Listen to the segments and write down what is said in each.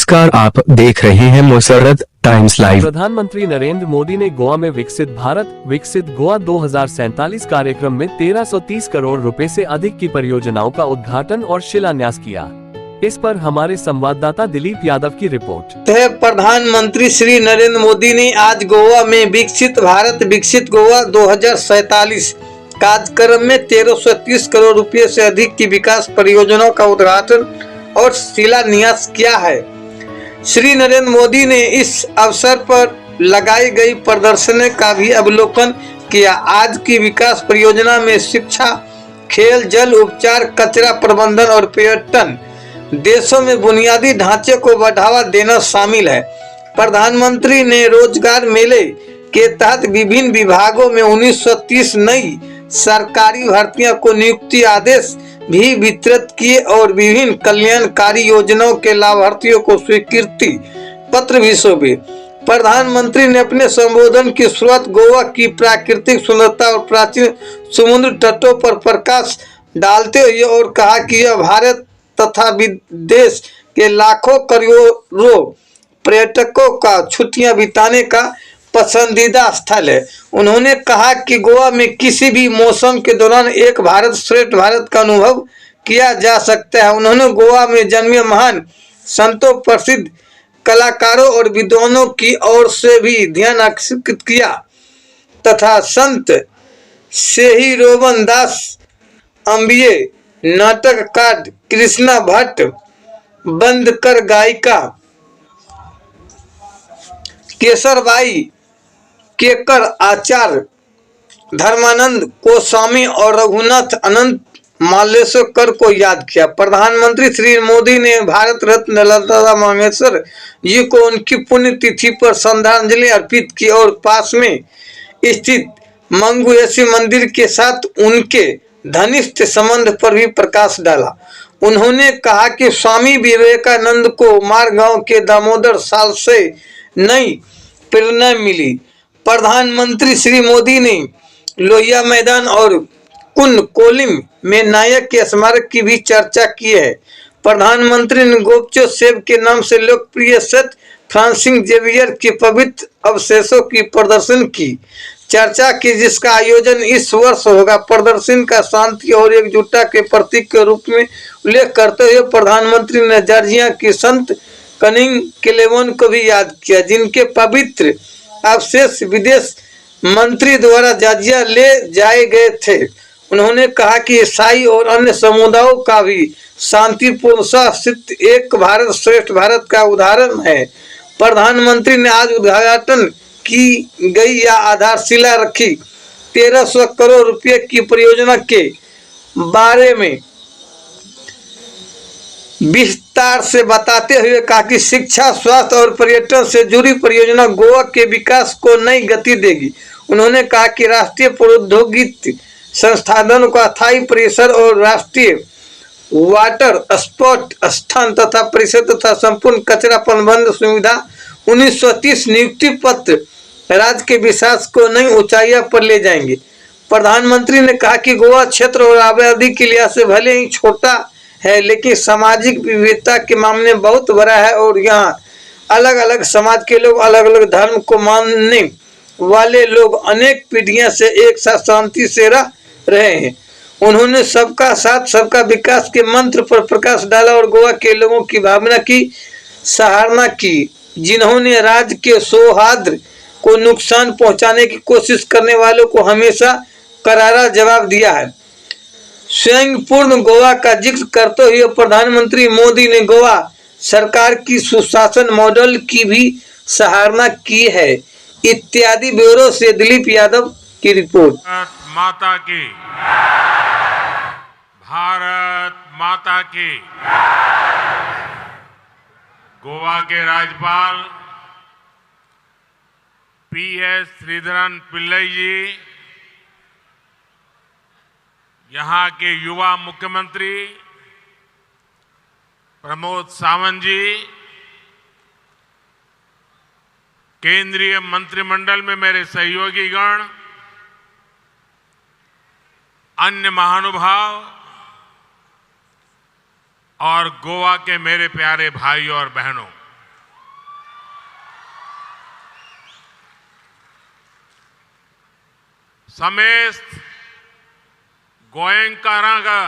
नमस्कार, आप देख रहे हैं मुसर्रत टाइम्स लाइव। प्रधानमंत्री नरेंद्र मोदी ने गोवा में विकसित भारत विकसित गोवा 2047 कार्यक्रम में 1330 करोड़ रुपए से अधिक की परियोजनाओं का उद्घाटन और शिलान्यास किया। इस पर हमारे संवाददाता दिलीप यादव की रिपोर्ट। प्रधानमंत्री श्री नरेंद्र मोदी ने आज गोवा में विकसित भारत विकसित गोवा 2047 कार्यक्रम में 1330 करोड़ रुपए से अधिक की विकास परियोजनाओं का उद्घाटन और शिलान्यास किया है। श्री नरेंद्र मोदी ने इस अवसर पर लगाई गई प्रदर्शनी का भी अवलोकन किया। आज की विकास परियोजना में शिक्षा, खेल, जल उपचार, कचरा प्रबंधन और पर्यटन देशों में बुनियादी ढांचे को बढ़ावा देना शामिल है। प्रधानमंत्री ने रोजगार मेले के तहत विभिन्न विभागों में 1930 नई सरकारी भर्तियों को नियुक्ति आदेश भी वितरित किए और विभिन्न कल्याणकारी योजनाओं के लाभार्थियों को स्वीकृति पत्र भी सौंपे। प्रधानमंत्री ने अपने संबोधन की शुरुआत गोवा की प्राकृतिक सुंदरता और प्राचीन समुद्र तटों पर प्रकाश डालते हुए और कहा कि यह भारत तथा विदेश के लाखों करोड़ों पर्यटकों का छुट्टियां बिताने का पसंदीदा स्थल है। उन्होंने कहा कि गोवा में किसी भी मौसम के दौरान एक भारत श्रेष्ठ भारत का अनुभव किया जा सकता है। उन्होंने गोवा में जन्मे महान संतों, प्रसिद्ध कलाकारों और विद्वानों की ओर से भी ध्यान आकर्षित किया तथा संत सेही रोमन दास अम्बिये, नाटककार कृष्णा भट्ट, बंदकर गायिका केसरबाई केकर, आचार्य धर्मानंद गोस्वामी और रघुनाथ अनंत मालेश्वर को याद किया। प्रधानमंत्री श्री मोदी ने भारत रत्न लता मंगेशकर जी को उनकी पुण्यतिथि पर श्रद्धांजलि अर्पित की और पास में स्थित मंगुएसी मंदिर के साथ उनके घनिष्ठ संबंध पर भी प्रकाश डाला। उन्होंने कहा कि स्वामी विवेकानंद को मारगांव के दामोदर साल से नई प्रेरणा मिली। प्रधानमंत्री श्री मोदी ने लोहिया मैदान और कुनकोलिम में नायक के स्मारक की भी चर्चा की है। प्रधानमंत्री ने गोपचोसेव के नाम से लोकप्रिय सेंट फ्रांसिस जेवियर के पवित्र अवशेषों की प्रदर्शन की चर्चा की, जिसका आयोजन इस वर्ष होगा। प्रदर्शन का शांति और एकजुटता के प्रतीक के रूप में उल्लेख करते हुए प्रधानमंत्री ने जॉर्जिया की संत कनिंग केलेवन को भी याद किया, जिनके पवित्र अवशेष विदेश मंत्री द्वारा जॉर्जिया ले जाए गए थे। उन्होंने कहा कि ईसाई और अन्य समुदायों का भी शांतिपूर्ण सहअस्तित्व एक भारत श्रेष्ठ भारत का उदाहरण है। प्रधानमंत्री ने आज उद्घाटन की गई या आधारशिला रखी 1300 करोड़ रुपए की परियोजना के बारे में विस्तार से बताते हुए कहा कि शिक्षा, स्वास्थ्य और पर्यटन से जुड़ी परियोजना गोवा के विकास को नई गति देगी। उन्होंने कहा कि राष्ट्रीय प्रौद्योगिकी संस्थानों का अस्थायी परिसर और राष्ट्रीय वाटर स्पोर्ट स्थान तथा परिसर तथा संपूर्ण कचरा प्रबंधन सुविधा 1930 नियुक्ति पत्र राज्य के विकास को नई ऊंचाइयों पर ले जाएंगे। प्रधानमंत्री ने कहा कि गोवा क्षेत्र और आबादी के लिहाज से भले ही छोटा है, लेकिन सामाजिक विविधता के मामले में बहुत बड़ा है और यहाँ अलग अलग समाज के लोग, अलग अलग धर्म को मानने वाले लोग अनेक पीढ़ियों से एक साथ शांति से रह रहे हैं। उन्होंने सबका साथ सबका विकास के मंत्र पर प्रकाश डाला और गोवा के लोगों की भावना की सराहना की, जिन्होंने राज्य के सौहार्द को नुकसान पहुंचाने की कोशिश करने वालों को हमेशा करारा जवाब दिया है। स्वयं पूर्ण गोवा का जिक्र करते हुए प्रधानमंत्री मोदी ने गोवा सरकार की सुशासन मॉडल की भी सराहना की है। इत्यादि ब्यूरो से दिलीप यादव की रिपोर्ट। माता की, भारत माता की। गोवा के राज्यपाल पीएस श्रीधरन पिल्लई जी, यहाँ के युवा मुख्यमंत्री प्रमोद सावंत जी, केंद्रीय मंत्रिमंडल में मेरे सहयोगी गण, अन्य महानुभाव और गोवा के मेरे प्यारे भाई और बहनों, समेस्त गोयंकारांगा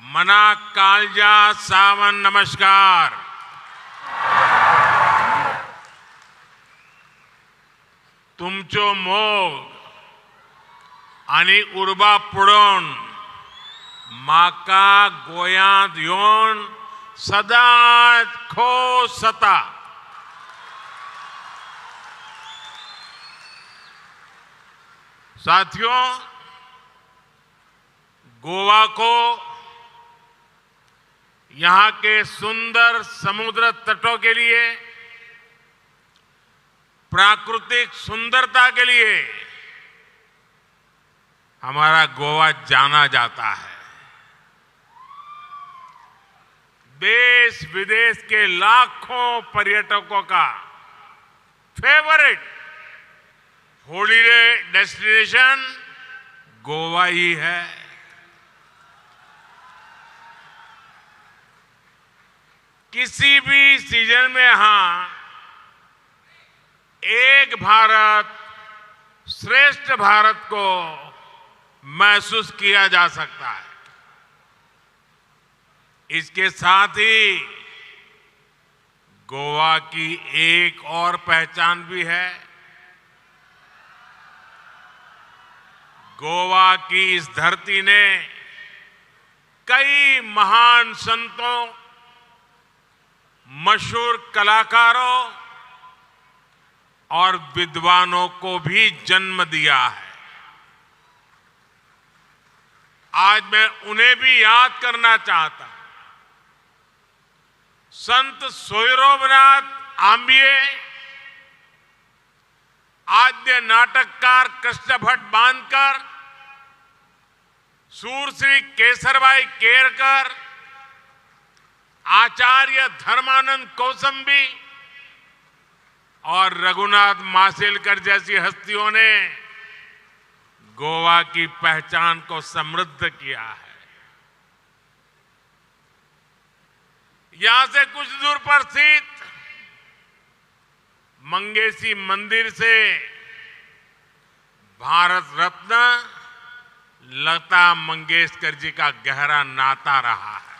मना कालजा सावन नमस्कार। तुमचो मोग आणि उर्बा पुढून माका गोयांत येवन सदांच खोस जाता। साथियों, गोवा को यहाँ के सुंदर समुद्र तटों के लिए, प्राकृतिक सुंदरता के लिए हमारा गोवा जाना जाता है। देश विदेश के लाखों पर्यटकों का फेवरेट हॉलिडे डेस्टिनेशन गोवा ही है। किसी भी सीजन में यहां एक भारत श्रेष्ठ भारत को महसूस किया जा सकता है। इसके साथ ही गोवा की एक और पहचान भी है। गोवा की इस धरती ने कई महान संतों, मशहूर कलाकारों और विद्वानों को भी जन्म दिया है। आज मैं उन्हें भी याद करना चाहता हूं। संत सोयरोबनाथ आंबिये, आद्य नाटककार कृष्ण भट्ट बांधकर, सूरश्री केसरबाई केरकर, आचार्य धर्मानंद कौसंबी और रघुनाथ माशेलकर जैसी हस्तियों ने गोवा की पहचान को समृद्ध किया है। यहां से कुछ दूर पर स्थित मंगेशी मंदिर से भारत रत्न लता मंगेशकर जी का गहरा नाता रहा है।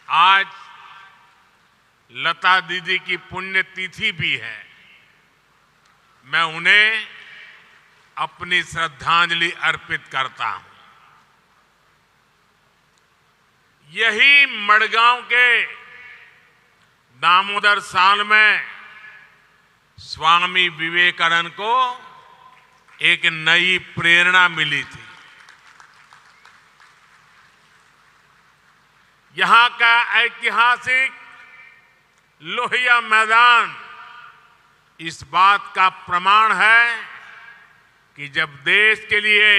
आज लता दीदी की पुण्यतिथि भी है। मैं उन्हें अपनी श्रद्धांजलि अर्पित करता हूं। यही मडगांव के दामोदर साल में स्वामी विवेकानंद को एक नई प्रेरणा मिली थी। यहां का ऐतिहासिक लोहिया मैदान इस बात का प्रमाण है कि जब देश के लिए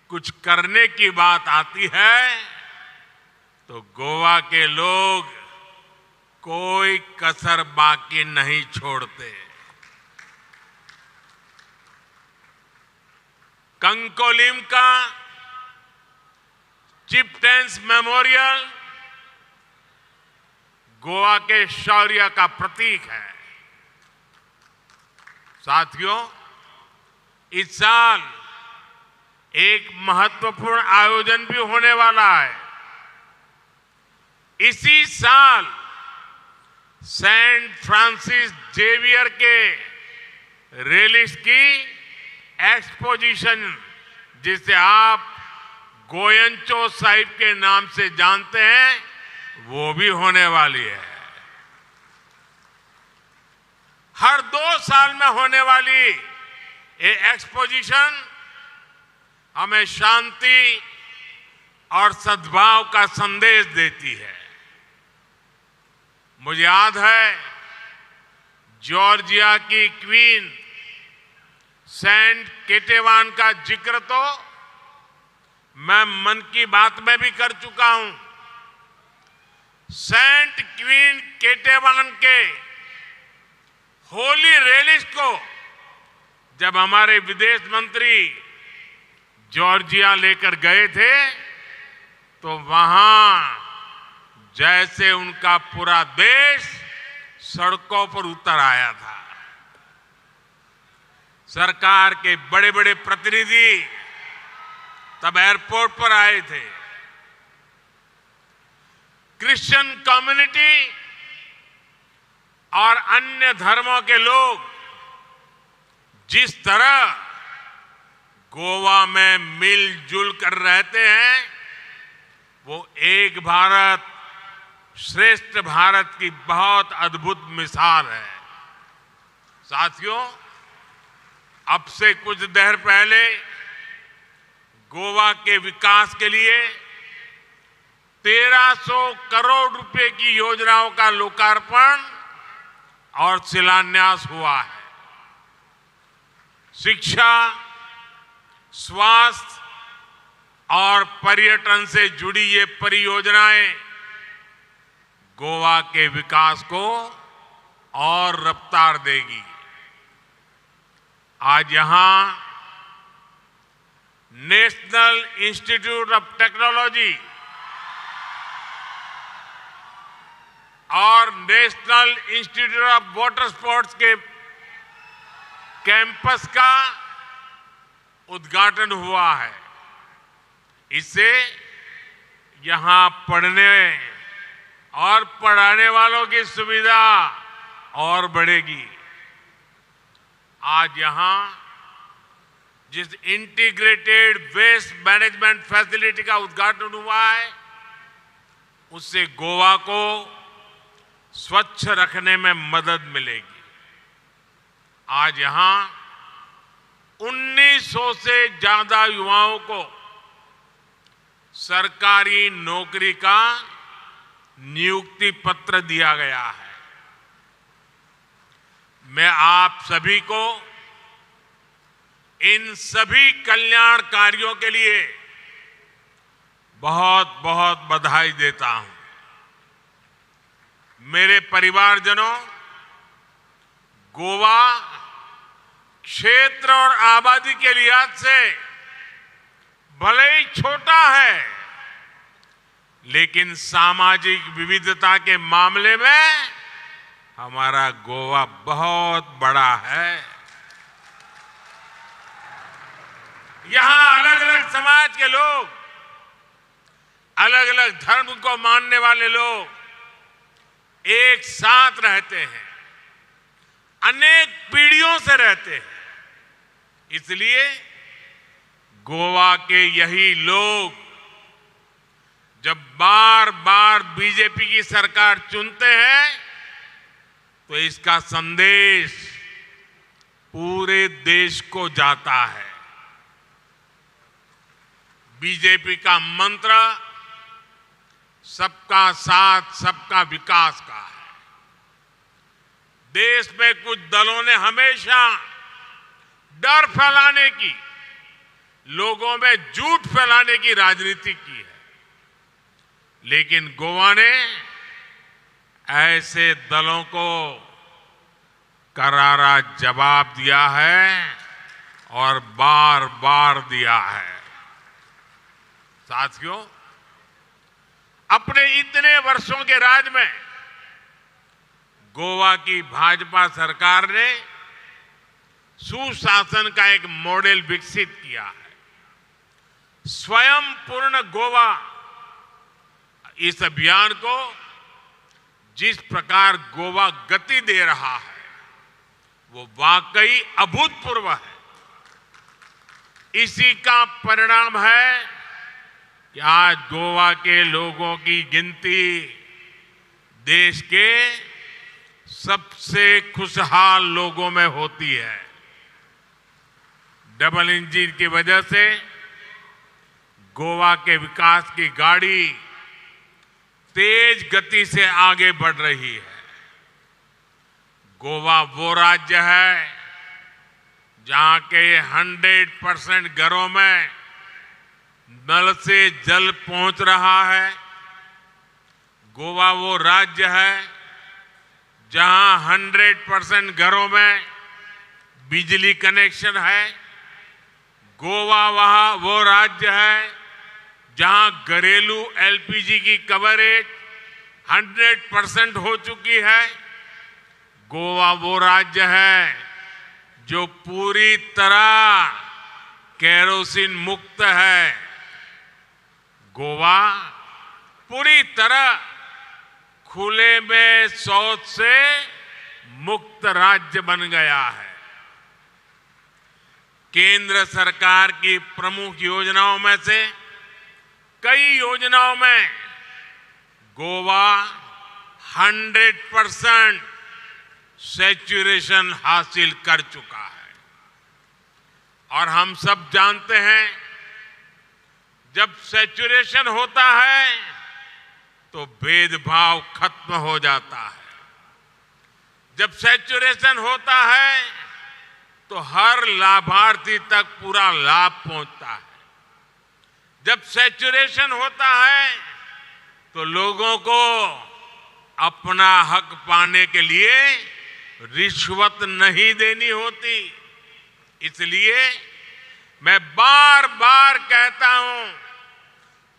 कुछ करने की बात आती है तो गोवा के लोग कोई कसर बाकी नहीं छोड़ते। कंकोलिम का चिपटेंस मेमोरियल गोवा के शौर्य का प्रतीक है। साथियों, इस साल एक महत्वपूर्ण आयोजन भी होने वाला है। इसी साल सेंट फ्रांसिस जेवियर के रेलिस की एक्सपोजिशन, जिसे आप गोयंचो साहिब के नाम से जानते हैं, वो भी होने वाली है। हर 2 साल में होने वाली ये एक्सपोजिशन हमें शांति और सद्भाव का संदेश देती है। मुझे याद है जॉर्जिया की क्वीन सेंट केटेवान का जिक्र तो मैं मन की बात में भी कर चुका हूं। सेंट क्वीन केटेवान के होली रेलिस को जब हमारे विदेश मंत्री जॉर्जिया लेकर गए थे तो वहां जैसे उनका पूरा देश सड़कों पर उतर आया था। सरकार के बड़े बड़े प्रतिनिधि तब एयरपोर्ट पर आए थे। क्रिश्चियन कम्युनिटी और अन्य धर्मों के लोग जिस तरह गोवा में मिलजुल कर रहते हैं, वो एक भारत श्रेष्ठ भारत की बहुत अद्भुत मिसाल है। साथियों, अब से कुछ देर पहले गोवा के विकास के लिए 1300 करोड़ रुपए की योजनाओं का लोकार्पण और शिलान्यास हुआ है। शिक्षा, स्वास्थ्य और पर्यटन से जुड़ी ये परियोजनाएं गोवा के विकास को और रफ्तार देगी। आज यहां नेशनल इंस्टीट्यूट ऑफ टेक्नोलॉजी और national institute of water sports के कैंपस का उद्घाटन हुआ है। इससे यहां पढ़ने और पढ़ाने वालों की सुविधा और बढ़ेगी। आज यहां जिस इंटीग्रेटेड वेस्ट मैनेजमेंट फैसिलिटी का उद्घाटन हुआ है, उससे गोवा को स्वच्छ रखने में मदद मिलेगी। आज यहां 1900 से ज्यादा युवाओं को सरकारी नौकरी का नियुक्ति पत्र दिया गया है। मैं आप सभी को इन सभी कल्याण कार्यों के लिए बहुत बहुत बधाई देता हूं। मेरे परिवारजनों, गोवा क्षेत्र और आबादी के लिहाज से भले ही छोटा है, लेकिन सामाजिक विविधता के मामले में हमारा गोवा बहुत बड़ा है। यहां अलग अलग समाज के लोग, अलग अलग धर्म को मानने वाले लोग एक साथ रहते हैं, अनेक पीढ़ियों से रहते हैं। इसलिए गोवा के यही लोग जब बार बार बीजेपी की सरकार चुनते हैं, तो इसका संदेश पूरे देश को जाता है। बीजेपी का मंत्र सबका साथ, सबका विकास का है। देश में कुछ दलों ने हमेशा डर फैलाने की, लोगों में झूठ फैलाने की राजनीति की है, लेकिन गोवा ने ऐसे दलों को करारा जवाब दिया है और बार बार दिया है। साथियों, अपने इतने वर्षों के राज में गोवा की भाजपा सरकार ने सुशासन का एक मॉडल विकसित किया है। स्वयं पूर्ण गोवा, इस अभियान को जिस प्रकार गोवा गति दे रहा है, वो वाकई अभूतपूर्व है। इसी का परिणाम है कि आज गोवा के लोगों की गिनती देश के सबसे खुशहाल लोगों में होती है। डबल इंजन की वजह से गोवा के विकास की गाड़ी तेज गति से आगे बढ़ रही है। गोवा वो राज्य है जहां के 100% घरों में नल से जल पहुंच रहा है। गोवा वो राज्य है जहां 100% घरों में बिजली कनेक्शन है। गोवा वो राज्य है जहां घरेलू एलपीजी की कवरेज 100% हो चुकी है। गोवा वो राज्य है जो पूरी तरह केरोसिन मुक्त है। गोवा पूरी तरह खुले में शौच से मुक्त राज्य बन गया है। केंद्र सरकार की प्रमुख योजनाओं में से कई योजनाओं में गोवा 100% सैचुरेशन हासिल कर चुका है। और हम सब जानते हैं, जब सैचुरेशन होता है तो भेदभाव खत्म हो जाता है। जब सैचुरेशन होता है तो हर लाभार्थी तक पूरा लाभ पहुंचता है। जब सैचुरेशन होता है तो लोगों को अपना हक पाने के लिए रिश्वत नहीं देनी होती। इसलिए मैं बार बार कहता हूं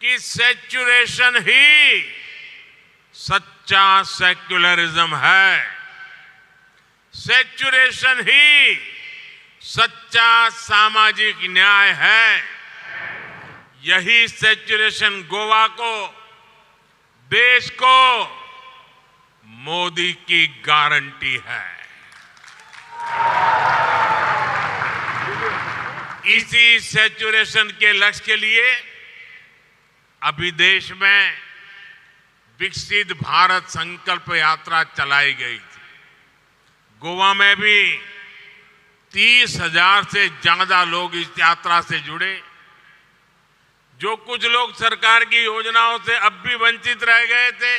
कि सैचुरेशन ही सच्चा सेक्युलरिज्म है। सैचुरेशन ही सच्चा सामाजिक न्याय है। यही सैचुरेशन गोवा को, देश को मोदी की गारंटी है। इसी सैचुरेशन के लक्ष्य के लिए अभी देश में विकसित भारत संकल्प यात्रा चलाई गई थी। गोवा में भी 30,000 से ज्यादा लोग इस यात्रा से जुड़े। जो कुछ लोग सरकार की योजनाओं से अब भी वंचित रह गए थे,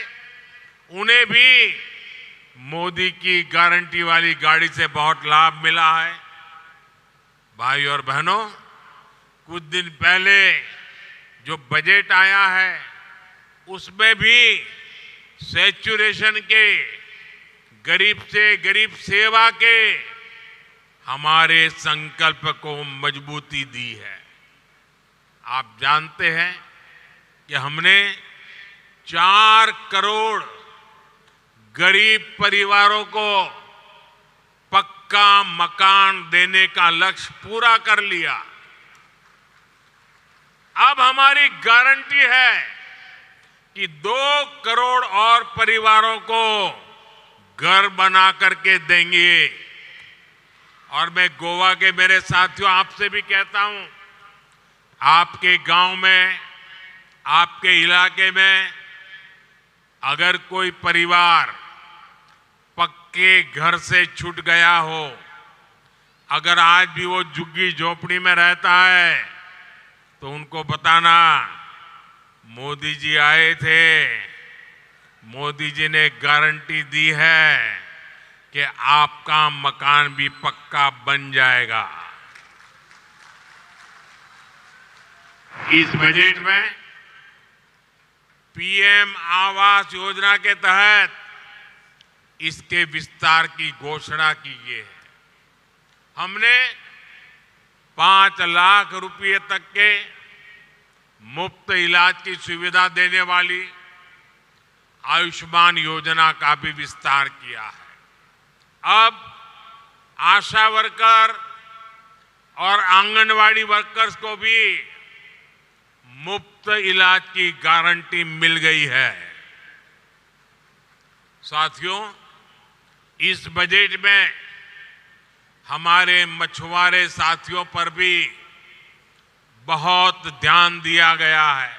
उन्हें भी मोदी की गारंटी वाली गाड़ी से बहुत लाभ मिला है। भाई और बहनों, कुछ दिन पहले जो बजट आया है उसमें भी सैचुरेशन के, गरीब से गरीब सेवा के हमारे संकल्प को मजबूती दी है। आप जानते हैं कि हमने 4 करोड़ गरीब परिवारों को पक्का मकान देने का लक्ष्य पूरा कर लिया। अब हमारी गारंटी है कि 2 करोड़ और परिवारों को घर बना करके देंगे। और मैं गोवा के मेरे साथियों आपसे भी कहता हूं, आपके गांव में, आपके इलाके में अगर कोई परिवार पक्के घर से छूट गया हो, अगर आज भी वो झुग्गी झोपड़ी में रहता है, तो उनको बताना मोदी जी आए थे, मोदी जी ने गारंटी दी है कि आपका मकान भी पक्का बन जाएगा। इस बजट में पीएम आवास योजना के तहत इसके विस्तार की घोषणा की गई है। हमने 5 लाख रुपए तक के मुफ्त इलाज की सुविधा देने वाली आयुष्मान योजना का भी विस्तार किया है। अब आशा वर्कर और आंगनवाड़ी वर्कर्स को भी मुफ्त इलाज की गारंटी मिल गई है। साथियों, इस बजट में हमारे मछुआरे साथियों पर भी बहुत ध्यान दिया गया है।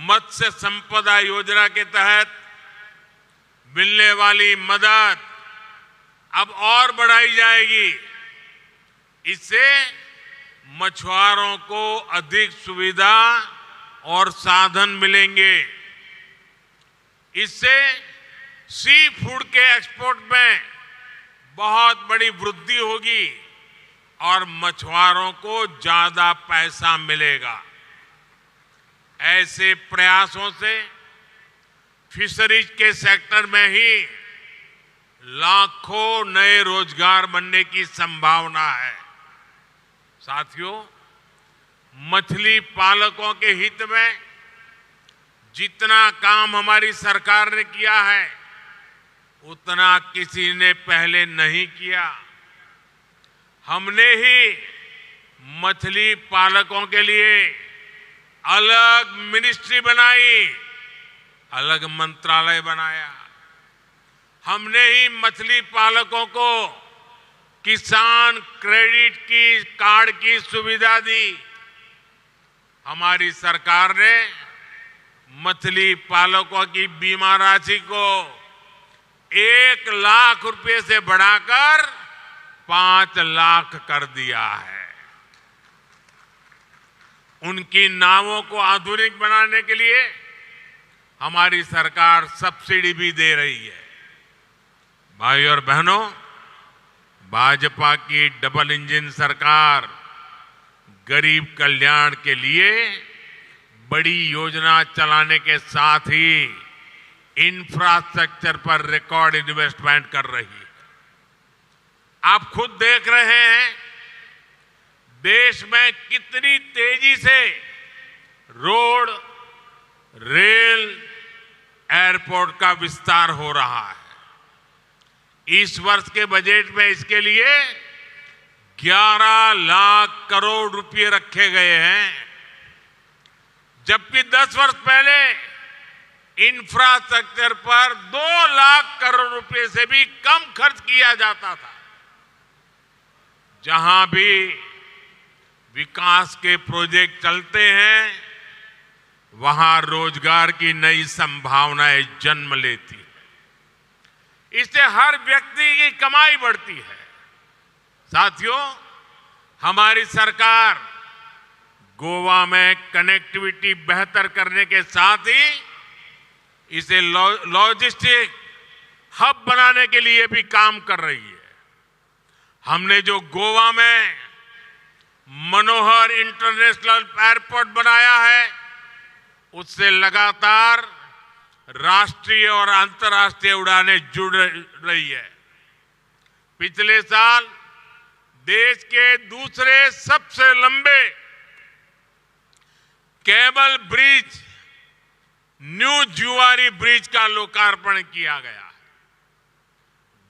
मत्स्य संपदा योजना के तहत मिलने वाली मदद अब और बढ़ाई जाएगी। इससे मछुआरों को अधिक सुविधा और साधन मिलेंगे। इससे सी फूड के एक्सपोर्ट में बहुत बड़ी वृद्धि होगी और मछुआरों को ज्यादा पैसा मिलेगा। ऐसे प्रयासों से फिशरीज के सेक्टर में ही लाखों नए रोजगार बनने की संभावना है। साथियों, मछली पालकों के हित में जितना काम हमारी सरकार ने किया है, उतना किसी ने पहले नहीं किया। हमने ही मछली पालकों के लिए अलग मिनिस्ट्री बनाई, अलग मंत्रालय बनाया। हमने ही मछली पालकों को किसान क्रेडिट की कार्ड की सुविधा दी। हमारी सरकार ने मछली पालकों की बीमा राशि को 1 लाख रुपए से बढ़ाकर 5 लाख कर दिया है। उनकी नावों को आधुनिक बनाने के लिए हमारी सरकार सब्सिडी भी दे रही है। भाई और बहनों, भाजपा की डबल इंजन सरकार गरीब कल्याण के लिए बड़ी योजना चलाने के साथ ही इंफ्रास्ट्रक्चर पर रिकॉर्ड इन्वेस्टमेंट कर रही है। आप खुद देख रहे हैं देश में कितनी तेजी से रोड, रेल, एयरपोर्ट का विस्तार हो रहा है। इस वर्ष के बजट में इसके लिए 11 लाख करोड़ रुपए रखे गए हैं, जबकि 10 वर्ष पहले इंफ्रास्ट्रक्चर पर 2 लाख करोड़ रुपए से भी कम खर्च किया जाता था। जहां भी विकास के प्रोजेक्ट चलते हैं, वहां रोजगार की नई संभावनाएं जन्म लेती है। इससे हर व्यक्ति की कमाई बढ़ती है। साथियों, हमारी सरकार गोवा में कनेक्टिविटी बेहतर करने के साथ ही इसे लॉजिस्टिक हब बनाने के लिए भी काम कर रही है। हमने जो गोवा में मनोहर इंटरनेशनल एयरपोर्ट बनाया है, उससे लगातार राष्ट्रीय और अंतर्राष्ट्रीय उड़ानें जुड़ रही है। पिछले साल देश के दूसरे सबसे लंबे केबल ब्रिज न्यू जुआरी ब्रिज का लोकार्पण किया गया।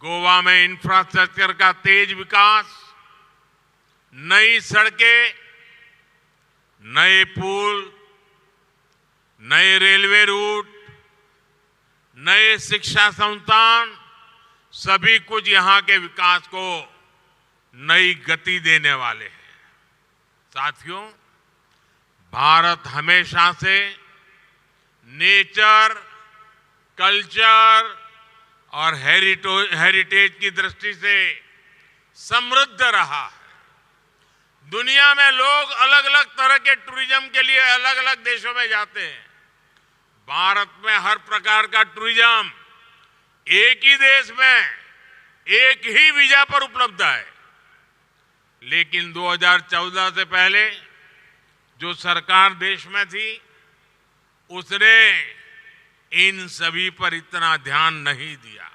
गोवा में इंफ्रास्ट्रक्चर का तेज विकास, नई सड़कें, नए पुल, नए रेलवे रूट, नए शिक्षा संस्थान, सभी कुछ यहां के विकास को नई गति देने वाले हैं। साथियों, भारत हमेशा से नेचर, कल्चर और हेरिटेज की दृष्टि से समृद्ध रहा है। दुनिया में लोग अलग अलग तरह के टूरिज्म के लिए अलग अलग देशों में जाते हैं। भारत में हर प्रकार का टूरिज्म एक ही देश में एक ही वीजा पर उपलब्ध है। लेकिन 2014 से पहले जो सरकार देश में थी, उसने इन सभी पर इतना ध्यान नहीं दिया।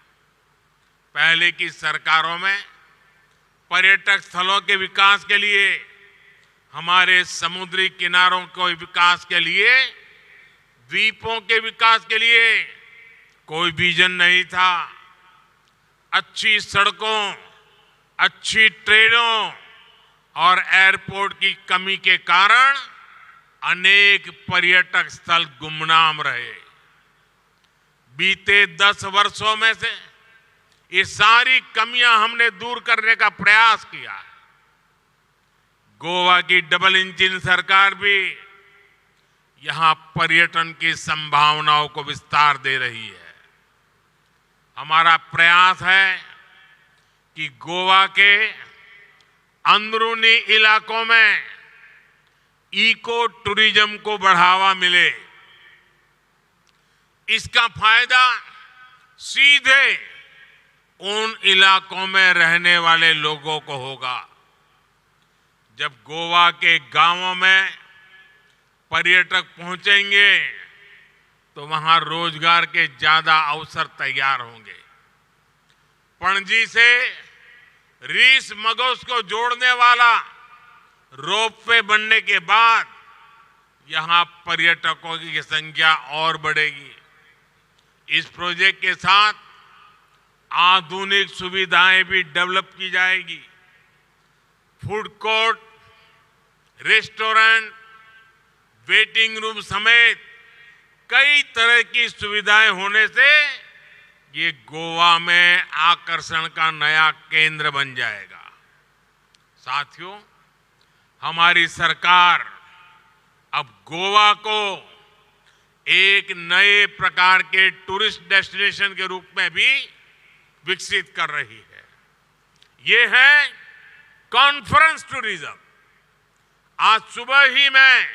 पहले की सरकारों में पर्यटक स्थलों के विकास के लिए, हमारे समुद्री किनारों के विकास के लिए, द्वीपों के विकास के लिए कोई विजन नहीं था। अच्छी सड़कों, अच्छी ट्रेनों और एयरपोर्ट की कमी के कारण अनेक पर्यटक स्थल गुमनाम रहे। बीते 10 वर्षों में से ये सारी कमियां हमने दूर करने का प्रयास किया है। गोवा की डबल इंजन सरकार भी यहां पर्यटन की संभावनाओं को विस्तार दे रही है। हमारा प्रयास है कि गोवा के अंदरूनी इलाकों में इको टूरिज्म को बढ़ावा मिले। इसका फायदा सीधे उन इलाकों में रहने वाले लोगों को होगा। जब गोवा के गांवों में पर्यटक पहुंचेंगे तो वहां रोजगार के ज्यादा अवसर तैयार होंगे। पणजी से रीस मगोस को जोड़ने वाला रोपवे बनने के बाद यहां पर्यटकों की संख्या और बढ़ेगी। इस प्रोजेक्ट के साथ आधुनिक सुविधाएं भी डेवलप की जाएगी। Food court, restaurant, waiting room समेत कई तरह की सुविधाएं होने से ये गोवा में आकर्षण का नया केंद्र बन जाएगा। साथियों, हमारी सरकार अब गोवा को एक नए प्रकार के टूरिस्ट डेस्टिनेशन के रूप में भी विकसित कर रही है। ये है कॉन्फ्रेंस टूरिज्म। आज सुबह ही मैं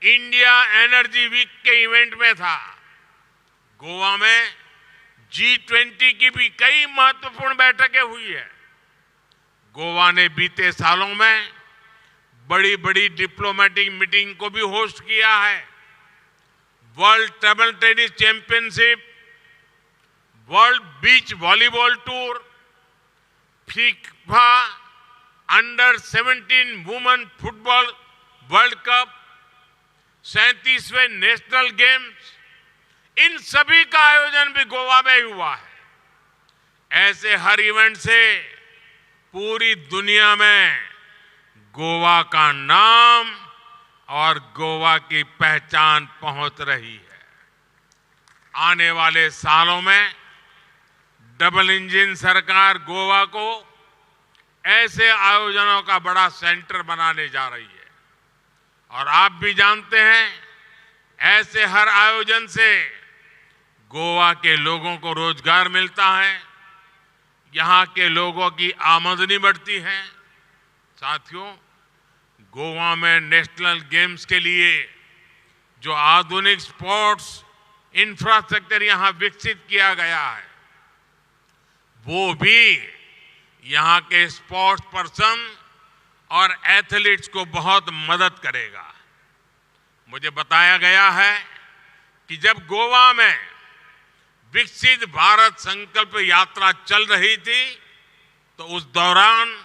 इंडिया एनर्जी वीक के इवेंट में था। गोवा में G20 की भी कई महत्वपूर्ण बैठकें हुई है। गोवा ने बीते सालों में बड़ी बड़ी डिप्लोमेटिक मीटिंग को भी होस्ट किया है। World table tennis championship, world beach volleyball tour, FIFA under 17 women football world cup, 37वें नेशनल गेम्स, इन सभी का आयोजन भी गोवा में ही हुआ है। ऐसे हर इवेंट से पूरी दुनिया में गोवा का नाम और गोवा की पहचान पहुंच रही है। आने वाले सालों में डबल इंजन सरकार गोवा को ऐसे आयोजनों का बड़ा सेंटर बनाने जा रही है। और आप भी जानते हैं, ऐसे हर आयोजन से गोवा के लोगों को रोजगार मिलता है, यहाँ के लोगों की आमदनी बढ़ती है। साथियों, गोवा में नेशनल गेम्स के लिए जो आधुनिक स्पोर्ट्स इंफ्रास्ट्रक्चर यहाँ विकसित किया गया है, वो भी यहाँ के स्पोर्ट्स पर्सन और एथलीट्स को बहुत मदद करेगा। मुझे बताया गया है कि जब गोवा में विकसित भारत संकल्प यात्रा चल रही थी, तो उस दौरान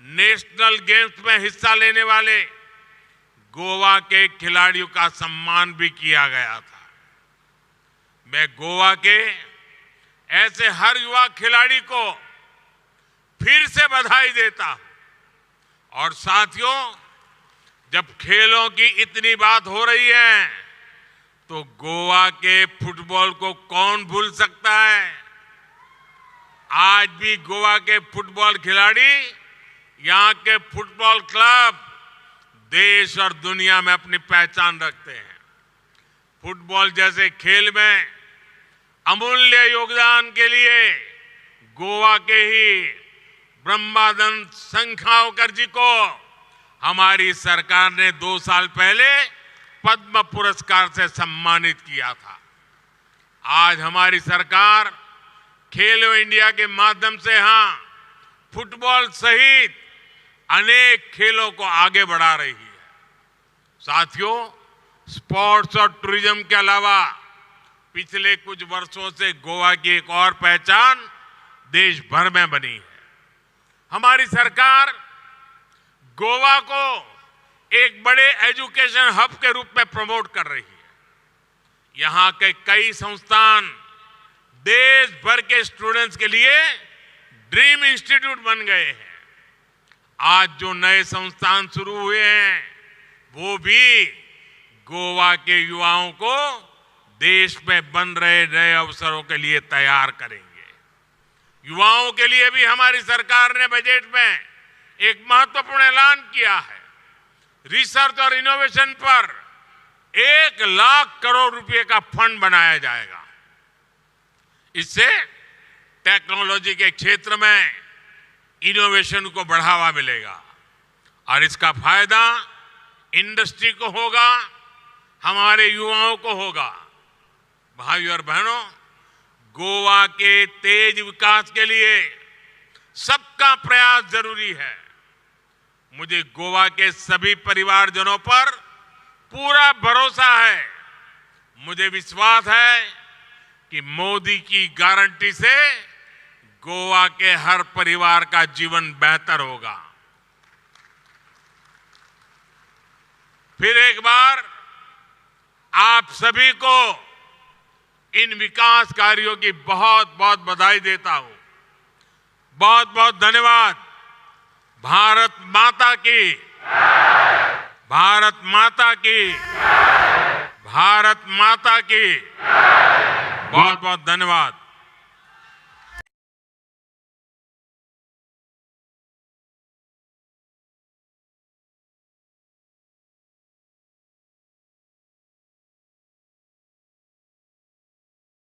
नेशनल गेम्स में हिस्सा लेने वाले गोवा के खिलाड़ियों का सम्मान भी किया गया था। मैं गोवा के ऐसे हर युवा खिलाड़ी को फिर से बधाई देता हूं। और साथियों, जब खेलों की इतनी बात हो रही है, तो गोवा के फुटबॉल को कौन भूल सकता है। आज भी गोवा के फुटबॉल खिलाड़ी, यहाँ के फुटबॉल क्लब देश और दुनिया में अपनी पहचान रखते हैं। फुटबॉल जैसे खेल में अमूल्य योगदान के लिए गोवा के ही ब्रह्मानंद संखावकर जी को हमारी सरकार ने 2 साल पहले पद्म पुरस्कार से सम्मानित किया था। आज हमारी सरकार खेलो इंडिया के माध्यम से यहाँ फुटबॉल सहित अनेक खेलों को आगे बढ़ा रही है। साथियों, स्पोर्ट्स और टूरिज्म के अलावा पिछले कुछ वर्षों से गोवा की एक और पहचान देश भर में बनी है। हमारी सरकार गोवा को एक बड़े एजुकेशन हब के रूप में प्रमोट कर रही है। यहाँ के कई संस्थान देश भर के स्टूडेंट्स के लिए ड्रीम इंस्टीट्यूट बन गए हैं। आज जो नए संस्थान शुरू हुए हैं, वो भी गोवा के युवाओं को देश में बन रहे नए अवसरों के लिए तैयार करेंगे। युवाओं के लिए भी हमारी सरकार ने बजट में एक महत्वपूर्ण ऐलान किया है। रिसर्च और इनोवेशन पर 1 लाख करोड़ रुपए का फंड बनाया जाएगा। इससे टेक्नोलॉजी के क्षेत्र में इनोवेशन को बढ़ावा मिलेगा और इसका फायदा इंडस्ट्री को होगा, हमारे युवाओं को होगा। भाइयों और बहनों, गोवा के तेज विकास के लिए सबका प्रयास जरूरी है। मुझे गोवा के सभी परिवारजनों पर पूरा भरोसा है। मुझे विश्वास है कि मोदी की गारंटी से गोवा के हर परिवार का जीवन बेहतर होगा। फिर एक बार आप सभी को इन विकास कार्यों की बहुत बहुत बधाई देता हूं। बहुत बहुत धन्यवाद। भारत माता की, भारत माता की, भारत माता की। बहुत बहुत धन्यवाद।